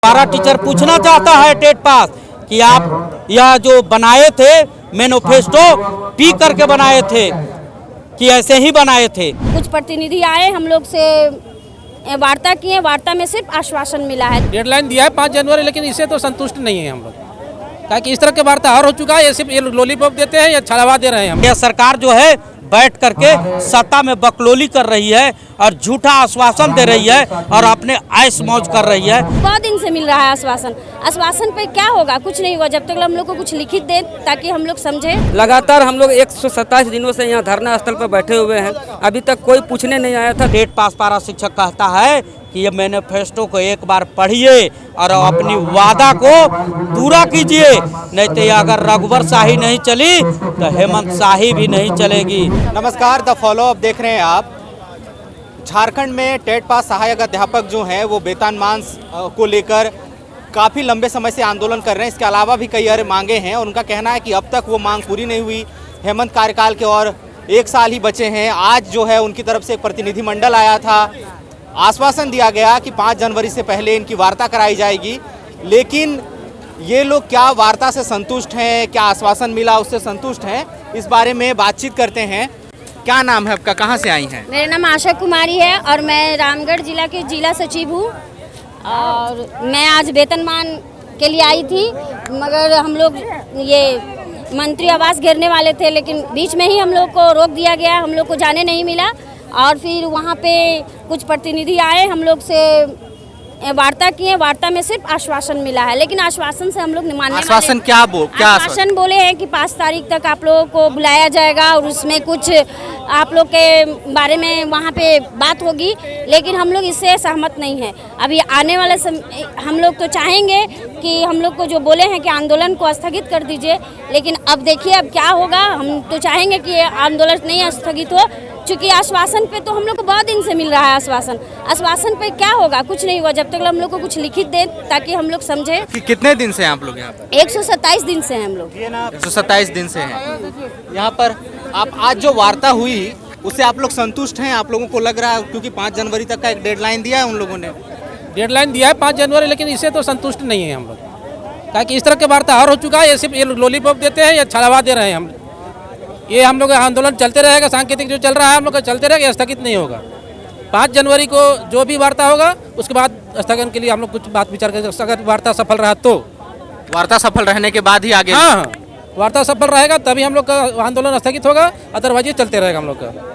हमारा टीचर पूछना चाहता है टेट पास कि आप यह जो बनाए थे मैनिफेस्टो पी करके बनाए थे कि ऐसे ही बनाए थे। कुछ प्रतिनिधि आए हम लोग से वार्ता किए, वार्ता में सिर्फ आश्वासन मिला है। डेडलाइन दिया है 5 जनवरी, लेकिन इससे तो संतुष्ट नहीं है हम लोग। ताकि इस तरह की वार्ता और हो चुका है, ये सिर्फ ये लॉलीपॉप देते हैं या छलावा दे रहे हैं हम। यह सरकार जो है बैठ करके सत्ता में बकलोली कर रही है और झूठा आश्वासन दे रही है और अपने ऐश मौज कर रही है। बहुत दिन से मिल रहा है आश्वासन। आश्वासन पे क्या होगा? कुछ नहीं हुआ जब तक हम लोग को कुछ लिखित दे ताकि हम लोग समझे। लगातार हम लोग 127 दिनों से यहाँ धरना स्थल पर बैठे हुए हैं, अभी तक कोई पूछने नहीं आया था। टेट पास पारा शिक्षक कहता है कि ये मैनिफेस्टो को एक बार पढ़िए और अपनी वादा को पूरा कीजिए, नहीं तो अगर रघुवर शाही नहीं चली तो हेमंत शाही भी नहीं चलेगी। नमस्कार, द फॉलो अप देख रहे हैं आप। झारखंड में टेट पास सहायक अध्यापक जो हैं वो वेतनमान को लेकर काफ़ी लंबे समय से आंदोलन कर रहे हैं। इसके अलावा भी कई और मांगे हैं और उनका कहना है कि अब तक वो मांग पूरी नहीं हुई। हेमंत कार्यकाल के और 1 साल ही बचे हैं। आज जो है उनकी तरफ से एक प्रतिनिधिमंडल आया था, आश्वासन दिया गया कि 5 जनवरी से पहले इनकी वार्ता कराई जाएगी, लेकिन ये लोग क्या वार्ता से संतुष्ट हैं, क्या आश्वासन मिला उससे संतुष्ट हैं, इस बारे में बातचीत करते हैं। क्या नाम है आपका, कहाँ से आई हैं? मेरा नाम आशा कुमारी है और मैं रामगढ़ जिला के जिला सचिव हूँ। और मैं आज वेतनमान के लिए आई थी, मगर हम लोग ये मंत्री आवास घेरने वाले थे, लेकिन बीच में ही हम लोग को रोक दिया गया, हम लोग को जाने नहीं मिला। और फिर वहाँ पे कुछ प्रतिनिधि आए, हम लोग से वार्ता किए, वार्ता में सिर्फ आश्वासन मिला है, लेकिन आश्वासन से हम लोग नहीं मानने वाले। आश्वासन क्या आश्वासन बोले हैं कि 5 तारीख तक आप लोगों को बुलाया जाएगा और उसमें कुछ आप लोग के बारे में वहाँ पे बात होगी, लेकिन हम लोग इससे सहमत नहीं है। अभी आने वाले हम लोग तो चाहेंगे कि हम लोग को जो बोले हैं कि आंदोलन को स्थगित कर दीजिए, लेकिन अब देखिए अब क्या होगा। हम तो चाहेंगे कि आंदोलन नहीं स्थगित हो, क्योंकि आश्वासन पे तो हम लोग को बहुत दिन से मिल रहा है आश्वासन। आश्वासन पे क्या होगा? कुछ नहीं हुआ जब तक हम लोग को कुछ लिखित दे ताकि हम लोग समझे। कितने दिन से हैं आप लोग यहाँ पर? 127 दिन से हैं हम लोग। 127 दिन से हैं यहाँ पर। आप आज जो वार्ता हुई उससे आप लोग संतुष्ट हैं? आप लोगों को लग रहा है, क्योंकि 5 जनवरी तक का एक डेडलाइन दिया है उन लोगों ने। डेडलाइन दिया है 5 जनवरी, लेकिन इससे तो संतुष्ट नहीं है हम लोग। ताकि इस तरह की वार्ता और हो चुका है, ये सिर्फ ये लॉलीपॉप देते हैं या छलावा दे रहे हैं हम। ये हम लोग आंदोलन चलते रहेगा, सांकेतिक जो चल रहा है हम लोग का चलते रहेगा, स्थगित नहीं होगा। 5 जनवरी को जो भी वार्ता होगा उसके बाद स्थगन के लिए हम लोग कुछ बात विचार करेंगे। अगर वार्ता सफल रहा तो वार्ता सफल रहने के बाद ही आगे। हाँ, वार्ता सफल रहेगा तभी हम लोग का आंदोलन स्थगित होगा, अदरवाइज ये चलते रहेगा हम लोग का।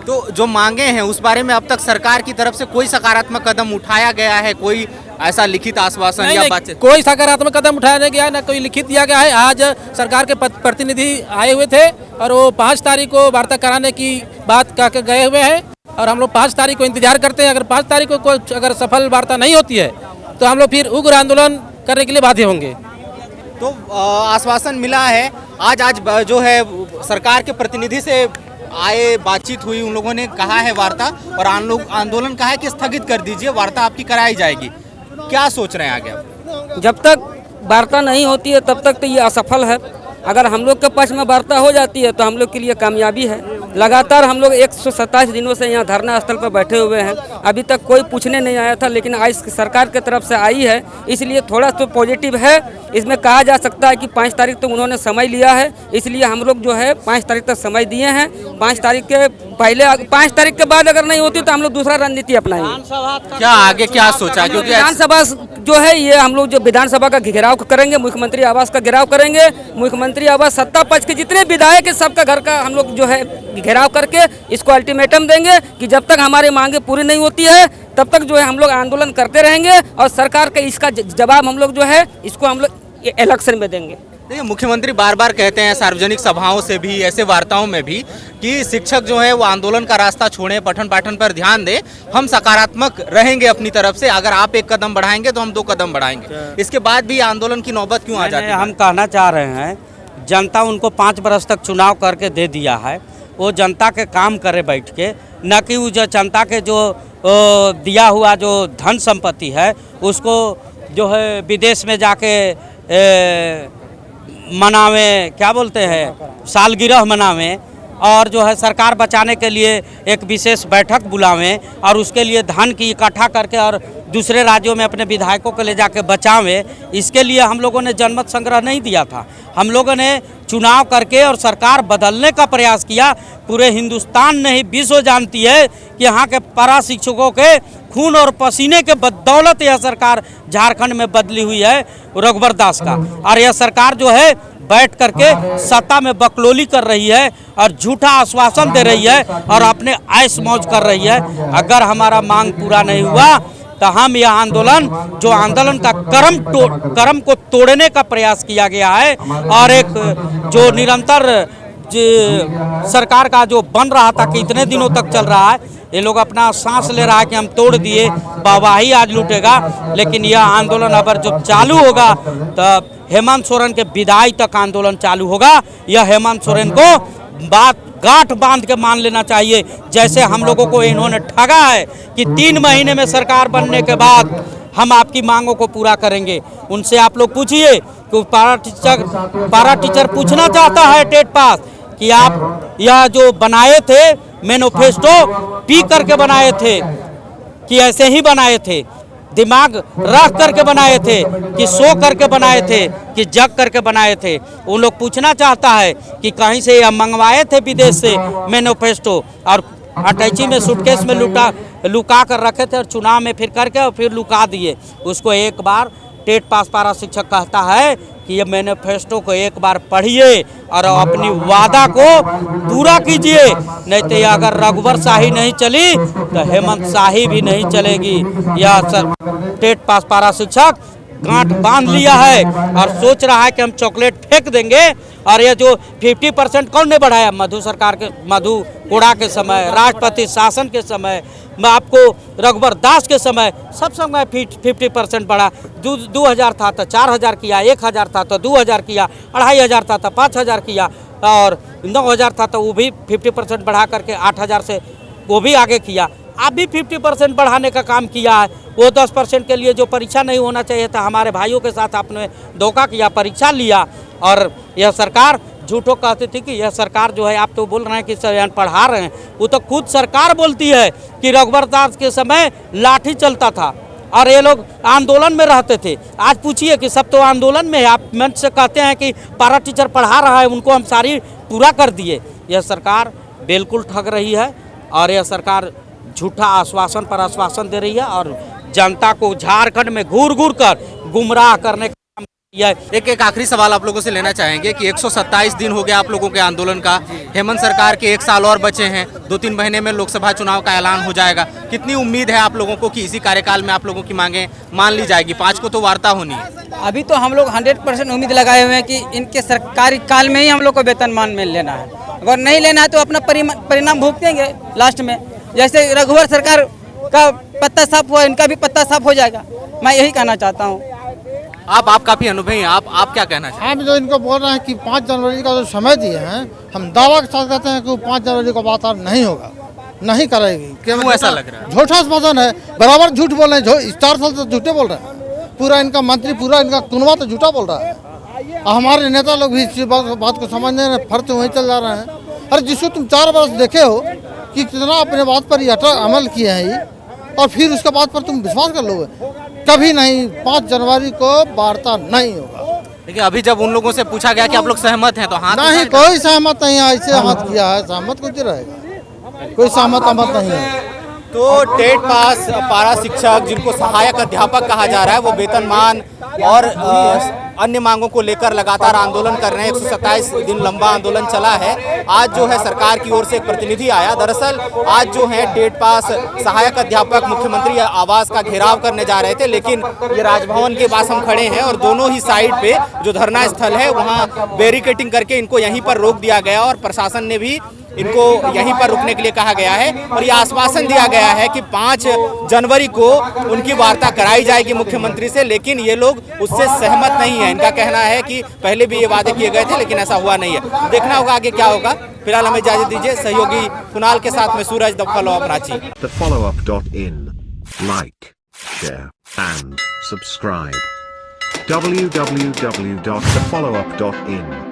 तो जो मांगे हैं उस बारे में अब तक सरकार की तरफ से कोई सकारात्मक कदम उठाया गया है? कोई ऐसा लिखित आश्वासन या बातचीत? कोई सकारात्मक कदम उठाया नहीं गया है, ना कोई लिखित दिया गया है। आज सरकार के प्रतिनिधि आए हुए थे और वो 5 तारीख को वार्ता कराने की बात कहकर गए हुए हैं और हम लोग 5 तारीख को इंतजार करते हैं। अगर 5 तारीख को अगर सफल वार्ता नहीं होती है तो हम लोग फिर उग्र आंदोलन करने के लिए बाध्य होंगे। तो आश्वासन मिला है। आज जो है सरकार के प्रतिनिधि से आए, बातचीत हुई, उन लोगों ने कहा है वार्ता और आंदोलन कहा है कि स्थगित कर दीजिए, वार्ता आपकी कराई जाएगी। क्या सोच रहे हैं आगे आप? जब तक वार्ता नहीं होती है तब तक तो ये असफल है। अगर हम लोग के पक्ष में वार्ता हो जाती है तो हम लोग के लिए कामयाबी है। लगातार हम लोग 127 दिनों से यहाँ धरना स्थल पर बैठे हुए हैं, अभी तक कोई पूछने नहीं आया था, लेकिन आज सरकार की तरफ से आई है, इसलिए थोड़ा तो पॉजिटिव है। इसमें कहा जा सकता है कि 5 तारीख तक उन्होंने समय लिया है, इसलिए हम लोग जो है 5 तारीख तक समय दिए हैं। 5 तारीख के पहले, 5 तारीख के बाद अगर नहीं होती तो हम लोग दूसरा रणनीति अपनाएंगे। क्या आगे क्या सोचा? क्योंकि विधानसभा जो है ये हम लोग जो विधानसभा का घेराव करेंगे, मुख्यमंत्री आवास का घेराव करेंगे। मुख्यमंत्री आवास सत्ता पक्ष के जितने विधायक है सबका घर का हम लोग जो है घेराव करके इसको अल्टीमेटम देंगे कि जब तक हमारी मांगे पूरी नहीं होती है तब तक जो है हम लोग आंदोलन करते रहेंगे और सरकार का इसका जवाब हम लोग जो है इसको हम लोग इलेक्शन में देंगे। देखिए, मुख्यमंत्री बार बार कहते हैं सार्वजनिक सभाओं से भी, ऐसे वार्ताओं में भी, कि शिक्षक जो है वो आंदोलन का रास्ता छोड़ें, पठन पाठन पर ध्यान दें। हम सकारात्मक रहेंगे अपनी तरफ से, अगर आप 1 कदम बढ़ाएंगे तो हम 2 कदम बढ़ाएंगे। इसके बाद भी आंदोलन की नौबत क्यों आ जाती है? हम कहना चाह रहे हैं, जनता उनको 5 बरस तक चुनाव करके दे दिया है, वो जनता के काम करे बैठ के, न कि वो जो जनता के जो दिया हुआ जो धन संपत्ति है उसको जो है विदेश में जाके मनावे, क्या बोलते हैं, सालगिरह मनावे, और जो है सरकार बचाने के लिए एक विशेष बैठक बुलावें और उसके लिए धन की इकट्ठा करके और दूसरे राज्यों में अपने विधायकों को ले जाके बचावें, इसके लिए हम लोगों ने जनमत संग्रह नहीं दिया था। हम लोगों ने चुनाव करके और सरकार बदलने का प्रयास किया। पूरे हिंदुस्तान नहीं विश्व जानती है कि यहाँ के पारा शिक्षकों के खून और पसीने के बदौलत यह सरकार झारखंड में बदली हुई है रघुवर दास का। और यह सरकार जो है बैठ करके सत्ता में बकलोली कर रही है और झूठा आश्वासन दे रही है और अपने ऐश मौज कर रही है। अगर हमारा मांग पूरा नहीं हुआ तो हम यह आंदोलन जो आंदोलन का क्रम को तोड़ने का प्रयास किया गया है और एक जो निरंतर सरकार का जो बन रहा था कि इतने दिनों तक चल रहा है, ये लोग अपना सांस ले रहा है कि हम तोड़ दिए, वाहवाही आज लूटेगा। लेकिन यह आंदोलन अगर जब चालू होगा तब हेमंत सोरेन के विदाई तक आंदोलन चालू होगा। यह हेमंत सोरेन को बात गांठ बांध के मान लेना चाहिए। जैसे हम लोगों को इन्होंने ठगा है कि 3 महीने में सरकार बनने के बाद हम आपकी मांगों को पूरा करेंगे। उनसे आप लोग पूछिए कि पारा टीचर पूछना चाहता है टेट पास कि आप यह जो बनाए थे मैनिफेस्टो पी करके बनाए थे कि ऐसे ही बनाए थे, दिमाग रख करके बनाए थे कि सो करके बनाए थे कि जग करके बनाए थे। वो लोग पूछना चाहता है कि कहीं से यह मंगवाए थे विदेश से मैनिफेस्टो और अटैची में सूटकेस में लुका कर रखे थे और चुनाव में फिर करके और फिर लुका दिए। उसको एक बार टेट पास पारा शिक्षक कहता है कि ये मैनिफेस्टो को एक बार पढ़िए और अपनी वादा को पूरा कीजिए, नहीं तो अगर रघुवर शाही नहीं चली तो हेमंत शाही भी नहीं चलेगी। यह टेट पास पारा शिक्षक गांठ बांध लिया है और सोच रहा है कि हम चॉकलेट फेंक देंगे। और ये जो 50% कौन ने बढ़ाया? मधु सरकार के, मधु कोड़ा के समय, राष्ट्रपति शासन के समय, आपको रघुवर दास के समय, सब समय 50% बढ़ा। 2000 था तो 4000 किया, 1000 था तो 2000 किया, 2500 था तो 5000 किया और 9000 था तो वो भी 50% बढ़ा करके 8000 से वो भी आगे किया। आप भी 50% बढ़ाने का काम किया है। वो 10% के लिए जो परीक्षा नहीं होना चाहिए था, हमारे भाइयों के साथ आपने धोखा किया, परीक्षा लिया। और यह सरकार झूठों कहती थी कि यह सरकार जो है, आप तो बोल रहे हैं कि सर पढ़ा रहे हैं, वो तो खुद सरकार बोलती है कि रघुवर दास के समय लाठी चलता था और ये लोग आंदोलन में रहते थे। आज पूछिए कि सब तो आंदोलन में है, आप मंच से कहते हैं कि पारा टीचर पढ़ा रहा है, उनको हम सारी पूरा कर दिए। यह सरकार बिल्कुल ठग रही है और यह सरकार झूठा आश्वासन पर आश्वासन दे रही है और जनता को झारखंड में घूर घूर कर गुमराह करने का काम किया है। एक आखिरी सवाल आप लोगों से लेना चाहेंगे कि 127 दिन हो गया आप लोगों के आंदोलन का, हेमंत सरकार के 1 साल और बचे हैं, 2-3 महीने में लोकसभा चुनाव का ऐलान हो जाएगा। कितनी उम्मीद है आप लोगों को कि इसी कार्यकाल में आप लोगों की मांगें मान ली जाएगी? 5 को तो वार्ता होनी है। अभी तो हम लोग 100% उम्मीद लगाए हुए हैं कि इनके सरकारी काल में ही हम लोग को वेतनमान में लेना है। अगर नहीं लेना है तो अपना परिणाम भुगतेंगे लास्ट में। जैसे रघुवर सरकार का पत्ता साफ हुआ, इनका भी पत्ता साफ हो जाएगा। मैं यही कहना चाहता हूँ। आप काफी अनुभवी हैं, आप क्या कहना चाहते हैं? हम जो इनको बोल रहे हैं कि 5 जनवरी का जो समय दिए हैं, हम दावा के साथ कहते हैं कि 5 जनवरी को बात नहीं होगा, नहीं करेगी। क्यों ऐसा लग रहा है? झूठा स्मरण है, बराबर झूठ बोल रहे हैं। 4 साल से झूठे बोल रहे हैं। पूरा इनका मंत्री, पूरा इनका कुनबा तो झूठा बोल रहा है। हमारे नेता लोग भी इस बात को समझने में फर्ज वहीं चल जा रहे हैं। अरे जिसको तुम 4 वर्ष देखे हो कि कितना अपने बात पर अमल किए हैं ये, और फिर उसके बाद पर तुम विश्वास कर लोगे? कभी नहीं। 5 जनवरी को वार्ता नहीं होगा। देखिए, अभी जब उन लोगों से पूछा गया कि आप लोग सहमत हैं तो हाथ नहीं, कोई सहमत नहीं है। ऐसे हाथ किया है, सहमत कुछ रहेगा, कोई सहमत नहीं है। तो टेट पास पारा शिक्षक, जिनको सहायक अध्यापक कहा जा रहा है, वो वेतनमान और अन्य मांगों को लेकर लगातार आंदोलन कर रहे हैं। 127 दिन लंबा आंदोलन चला है। आज जो है सरकार की ओर से एक प्रतिनिधि आया। दरअसल आज जो है टेट पास सहायक अध्यापक मुख्यमंत्री आवास का घेराव करने जा रहे थे, लेकिन ये राजभवन के पास हम खड़े हैं और दोनों ही साइड पे जो धरना स्थल है वहाँ बैरिकेडिंग करके इनको यहीं पर रोक दिया गया और प्रशासन ने भी इनको यहीं पर रुकने के लिए कहा गया है। और ये आश्वासन दिया गया है कि 5 जनवरी को उनकी वार्ता कराई जाएगी मुख्यमंत्री से, लेकिन ये लोग उससे सहमत नहीं है। इनका कहना है कि पहले भी ये वादे किए गए थे लेकिन ऐसा हुआ नहीं है। देखना होगा आगे क्या होगा। फिलहाल हमें इजाजत दीजिए। सहयोगी कुणाल के साथ में Suraj, the followup Ranchi. thefollowup.in like, share and subscribe. www.thefollowup.in